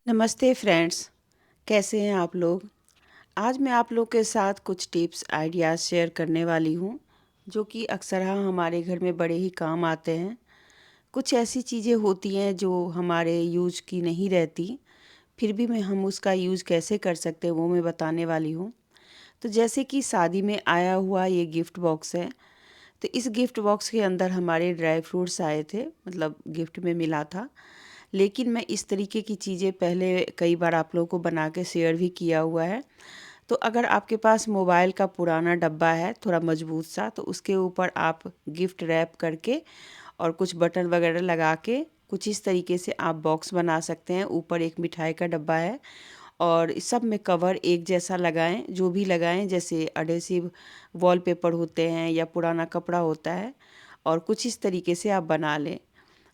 नमस्ते फ्रेंड्स, कैसे हैं आप लोग। आज मैं आप लोग के साथ कुछ टिप्स आइडियाज़ शेयर करने वाली हूँ जो कि अक्सर हमारे घर में बड़े ही काम आते हैं। कुछ ऐसी चीज़ें होती हैं जो हमारे यूज की नहीं रहती, फिर भी मैं हम उसका यूज़ कैसे कर सकते हैं वो मैं बताने वाली हूँ। तो जैसे कि शादी में आया हुआ ये गिफ्ट बॉक्स है, तो इस गिफ्ट बॉक्स के अंदर हमारे ड्राई फ्रूट्स आए थे, मतलब गिफ्ट में मिला था। लेकिन मैं इस तरीके की चीज़ें पहले कई बार आप लोगों को बना के शेयर भी किया हुआ है। तो अगर आपके पास मोबाइल का पुराना डब्बा है थोड़ा मजबूत सा, तो उसके ऊपर आप गिफ्ट रैप करके और कुछ बटन वगैरह लगा के कुछ इस तरीके से आप बॉक्स बना सकते हैं। ऊपर एक मिठाई का डब्बा है और इस सब में कवर एक जैसा लगाएं, जो भी लगाएं, जैसे अडेसिव वॉलपेपर होते हैं या पुराना कपड़ा होता है, और कुछ इस तरीके से आप बना लें।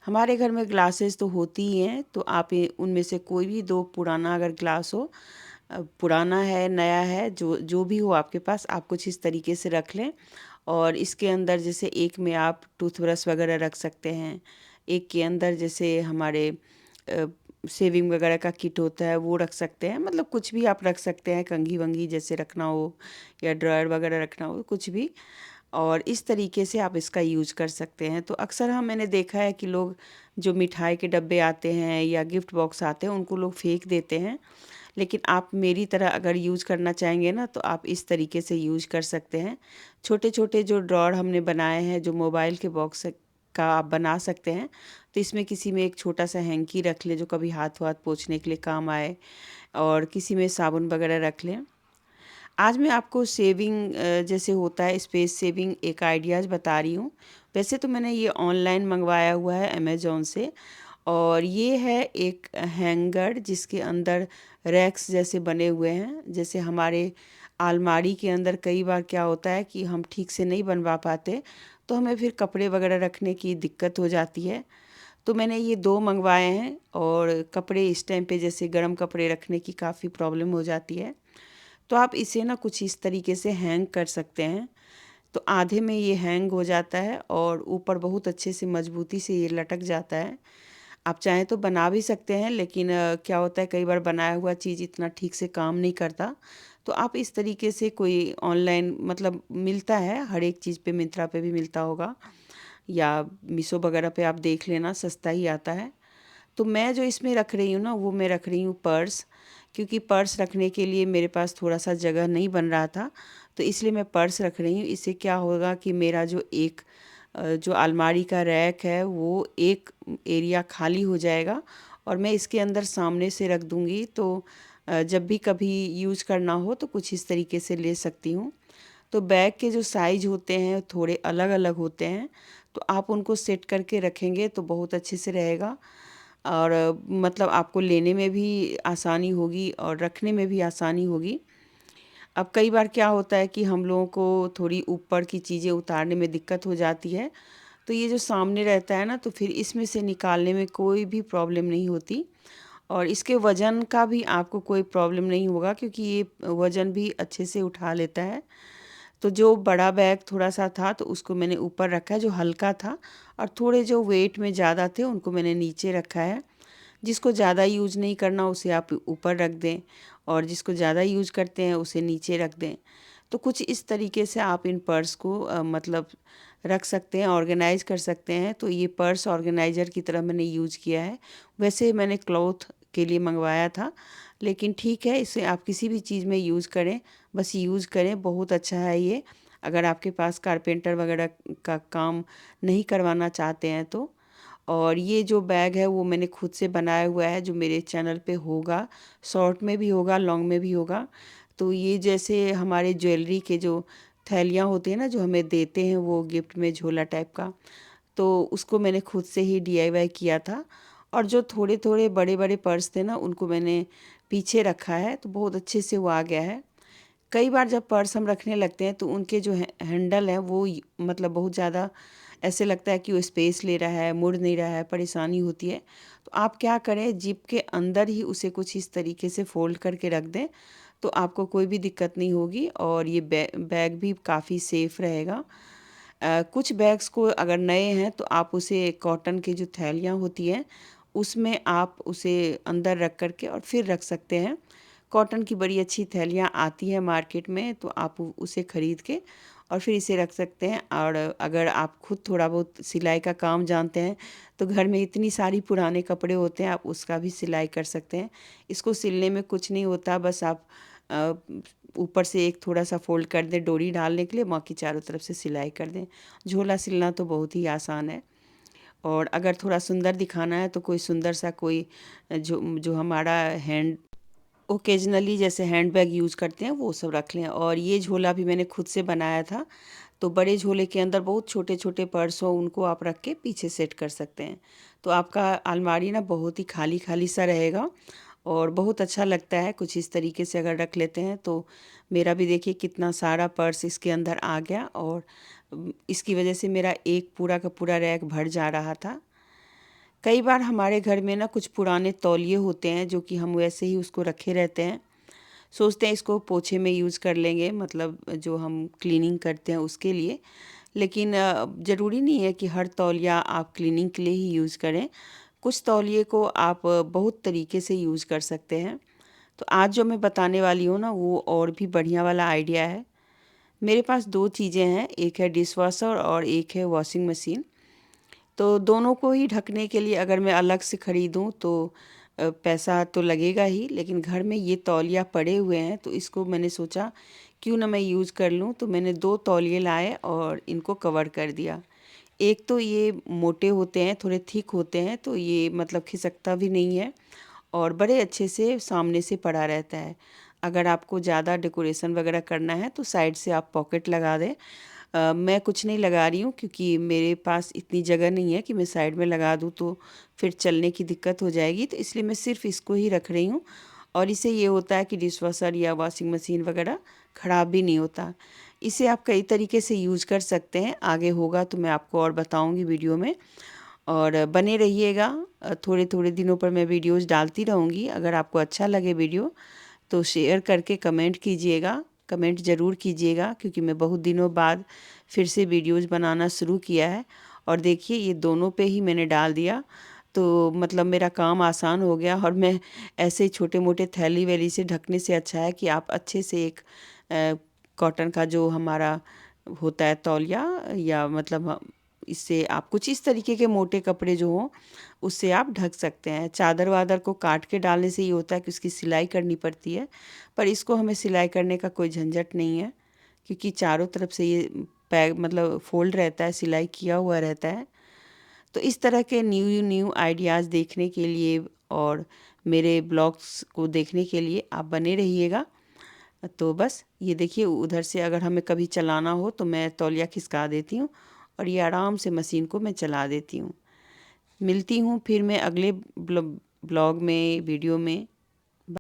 हमारे घर में ग्लासेस तो होती ही हैं, तो आप उनमें से कोई भी दो पुराना अगर ग्लास हो, पुराना है नया है, जो जो भी हो आपके पास, आप कुछ इस तरीके से रख लें। और इसके अंदर जैसे एक में आप टूथब्रश वगैरह रख सकते हैं, एक के अंदर जैसे हमारे सेविंग वगैरह का किट होता है वो रख सकते हैं, मतलब कुछ भी आप रख सकते हैं, कंघी वंघी जैसे रखना हो या ड्रायर वगैरह रखना हो, कुछ भी। और इस तरीके से आप इसका यूज़ कर सकते हैं। तो अक्सर मैंने देखा है कि लोग जो मिठाई के डब्बे आते हैं या गिफ्ट बॉक्स आते हैं उनको लोग फेंक देते हैं, लेकिन आप मेरी तरह अगर यूज़ करना चाहेंगे ना, तो आप इस तरीके से यूज़ कर सकते हैं। छोटे छोटे जो ड्रॉर हमने बनाए हैं, जो मोबाइल के बॉक्स का आप बना सकते हैं, तो इसमें किसी में एक छोटा सा हैंकी रख लें जो कभी हाथ वाथ पोंछने के लिए काम आए, और किसी में साबुन वगैरह रख लें। आज मैं आपको सेविंग जैसे होता है स्पेस सेविंग एक आइडियाज़ बता रही हूँ। वैसे तो मैंने ये ऑनलाइन मंगवाया हुआ है अमेज़न से, और ये है एक हैंगर जिसके अंदर रैक्स जैसे बने हुए हैं। जैसे हमारे अलमारी के अंदर कई बार क्या होता है कि हम ठीक से नहीं बनवा पाते, तो हमें फिर कपड़े वगैरह रखने की दिक्कत हो जाती है। तो मैंने ये 2 मँगवाए हैं, और कपड़े इस टाइम पे जैसे गर्म कपड़े रखने की काफ़ी प्रॉब्लम हो जाती है। तो आप इसे ना कुछ इस तरीके से हैंग कर सकते हैं। तो आधे में ये हैंग हो जाता है और ऊपर बहुत अच्छे से मजबूती से ये लटक जाता है। आप चाहें तो बना भी सकते हैं, लेकिन क्या होता है कई बार बनाया हुआ चीज़ इतना ठीक से काम नहीं करता। तो आप इस तरीके से कोई ऑनलाइन, मतलब मिलता है हर एक चीज़ पे, मिंत्रा पे भी मिलता होगा या मीशो वगैरह पे आप देख लेना, सस्ता ही आता है। तो मैं जो इसमें रख रही हूँ ना, वो मैं रख रही हूँ पर्स, क्योंकि पर्स रखने के लिए मेरे पास थोड़ा-सा जगह नहीं बन रहा था, तो इसलिए मैं पर्स रख रही हूँ। इससे क्या होगा कि मेरा जो एक जो अलमारी का रैक है वो एक एरिया खाली हो जाएगा, और मैं इसके अंदर सामने से रख दूँगी, तो जब भी कभी यूज़ करना हो तो कुछ इस तरीके से ले सकती हूँ। तो बैग के जो साइज़ होते हैं थोड़े अलग-अलग होते हैं, तो आप उनको सेट करके रखेंगे तो बहुत अच्छे से रहेगा, और मतलब आपको लेने में भी आसानी होगी और रखने में भी आसानी होगी। अब कई बार क्या होता है कि हम लोगों को थोड़ी ऊपर की चीज़ें उतारने में दिक्कत हो जाती है, तो ये जो सामने रहता है ना, तो फिर इसमें से निकालने में कोई भी प्रॉब्लम नहीं होती, और इसके वज़न का भी आपको कोई प्रॉब्लम नहीं होगा, क्योंकि ये वज़न भी अच्छे से उठा लेता है। तो जो बड़ा बैग थोड़ा-सा था तो उसको मैंने ऊपर रखा है जो हल्का था, और थोड़े जो वेट में ज़्यादा थे उनको मैंने नीचे रखा है। जिसको ज़्यादा यूज़ नहीं करना उसे आप ऊपर रख दें, और जिसको ज़्यादा यूज़ करते हैं उसे नीचे रख दें। तो कुछ इस तरीके से आप इन पर्स को मतलब रख सकते हैं, ऑर्गेनाइज़ कर सकते हैं। तो ये पर्स ऑर्गेनाइज़र की तरह मैंने यूज़ किया है। वैसे मैंने क्लॉथ के लिए मँगवाया था, लेकिन ठीक है, इसे आप किसी भी चीज़ में यूज़ करें, बस यूज़ करें, बहुत अच्छा है ये। अगर आपके पास कारपेंटर वगैरह का काम नहीं करवाना चाहते हैं तो। और ये जो बैग है वो मैंने खुद से बनाया हुआ है, जो मेरे चैनल पे होगा, शॉर्ट में भी होगा, लॉन्ग में भी होगा। तो ये जैसे हमारे ज्वेलरी के जो थैलियाँ होती हैं ना, जो हमें देते हैं वो गिफ्ट में झोला टाइप का, तो उसको मैंने खुद से ही डीआईवाई किया था। और जो थोड़े-थोड़े बड़े-बड़े पर्स थे ना, उनको मैंने पीछे रखा है, तो बहुत अच्छे से वो आ गया है। कई बार जब पर्स हम रखने लगते हैं तो उनके जो हैंडल हैं वो मतलब बहुत ज़्यादा ऐसे लगता है कि वो स्पेस ले रहा है, मुड़ नहीं रहा है, परेशानी होती है। तो आप क्या करें, जिप के अंदर ही उसे कुछ इस तरीके से फ़ोल्ड करके रख दें, तो आपको कोई भी दिक्कत नहीं होगी, और ये बैग भी काफ़ी सेफ़ रहेगा। कुछ बैग्स को अगर नए हैं तो आप उसे कॉटन की जो थैलियाँ होती हैं उसमें आप उसे अंदर रख कर के और फिर रख सकते हैं। कॉटन की बड़ी अच्छी थैलियाँ आती हैं मार्केट में, तो आप उसे ख़रीद के और फिर इसे रख सकते हैं। और अगर आप खुद थोड़ा बहुत सिलाई का काम जानते हैं तो घर में इतनी सारी पुराने कपड़े होते हैं, आप उसका भी सिलाई कर सकते हैं। इसको सिलने में कुछ नहीं होता, बस आप अ, ऊपर से एक थोड़ा सा फ़ोल्ड कर दें डोरी डालने के लिए, बाकी चारों तरफ से सिलाई कर दें। झोला सिलना तो बहुत ही आसान है। और अगर थोड़ा सुंदर दिखाना है तो कोई सुंदर सा कोई जो जो हमारा हैंड ओकेजनली जैसे हैंडबैग यूज़ करते हैं वो सब रख लें। और ये झोला भी मैंने खुद से बनाया था, तो बड़े झोले के अंदर बहुत छोटे-छोटे पर्स हो, उनको आप रख के पीछे सेट कर सकते हैं। तो आपका अलमारी ना बहुत ही खाली-खाली सा रहेगा और बहुत अच्छा लगता है कुछ इस तरीके से अगर रख लेते हैं तो। मेरा भी देखिए कितना सारा पर्स इसके अंदर आ गया और इसकी वजह से मेरा एक पूरा का पूरा रैक भर जा रहा था। कई बार हमारे घर में ना कुछ पुराने तौलिए होते हैं जो कि हम वैसे ही उसको रखे रहते हैं। सोचते हैं इसको पोछे में यूज़ कर लेंगे, मतलब जो हम क्लीनिंग करते हैं उसके लिए। लेकिन ज़रूरी नहीं है कि हर तौलिया आप क्लीनिंग के लिए ही यूज़ करें। कुछ तौलिए को आप बहुत तरीके से यूज़ कर सकते हैं। तो आज जो मैं बताने वाली हूँ ना वो और भी बढ़िया वाला आइडिया है। मेरे पास 2 चीज़ें हैं, एक है डिशवॉशर और एक है वॉशिंग मशीन। तो दोनों को ही ढकने के लिए अगर मैं अलग से ख़रीदूँ तो पैसा तो लगेगा ही, लेकिन घर में ये तौलिया पड़े हुए हैं तो इसको मैंने सोचा क्यों ना मैं यूज़ कर लूँ। तो मैंने 2 तौलिए लाए और इनको कवर कर दिया। एक तो ये मोटे होते हैं, थोड़े थिक होते हैं, तो ये मतलब खिसकता भी नहीं है और बड़े अच्छे से सामने से पड़ा रहता है। अगर आपको ज़्यादा डेकोरेशन वगैरह करना है तो साइड से आप पॉकेट लगा दें। मैं कुछ नहीं लगा रही हूँ क्योंकि मेरे पास इतनी जगह नहीं है कि मैं साइड में लगा दूँ तो फिर चलने की दिक्कत हो जाएगी, तो इसलिए मैं सिर्फ़ इसको ही रख रही हूँ। और इससे ये होता है कि डिशवॉशर या वॉशिंग मशीन वगैरह ख़राब भी नहीं होता। इसे आप कई तरीके से यूज़ कर सकते हैं, आगे होगा तो मैं आपको और बताऊँगी वीडियो में। और बने रहिएगा, थोड़े-थोड़े दिनों पर मैं वीडियोज़ डालती रहूँगी। अगर आपको अच्छा लगे वीडियो तो शेयर करके कमेंट कीजिएगा, कमेंट ज़रूर कीजिएगा क्योंकि मैं बहुत दिनों बाद फिर से वीडियोज़ बनाना शुरू किया है। और देखिए ये दोनों पे ही मैंने डाल दिया, तो मतलब मेरा काम आसान हो गया। और मैं ऐसे छोटे-मोटे थैली-वैली से ढकने से अच्छा है कि आप अच्छे से एक कॉटन का जो हमारा होता है तौलिया, या मतलब इससे आप कुछ इस तरीके के मोटे कपड़े जो हों उससे आप ढक सकते हैं। चादर-वादर को काट के डालने से ये होता है कि उसकी सिलाई करनी पड़ती है, पर इसको हमें सिलाई करने का कोई झंझट नहीं है क्योंकि चारों तरफ से ये पैक मतलब फ़ोल्ड रहता है, सिलाई किया हुआ रहता है। तो इस तरह के न्यू न्यू आइडियाज़ देखने के लिए और मेरे ब्लॉग्स को देखने के लिए आप बने रहिएगा। तो बस ये देखिए उधर से अगर हमें कभी चलाना हो तो मैं तौलिया खिसका देती हूँ और ये आराम से मशीन को मैं चला देती हूँ। मिलती हूँ फिर मैं अगले ब्लॉग में, वीडियो में।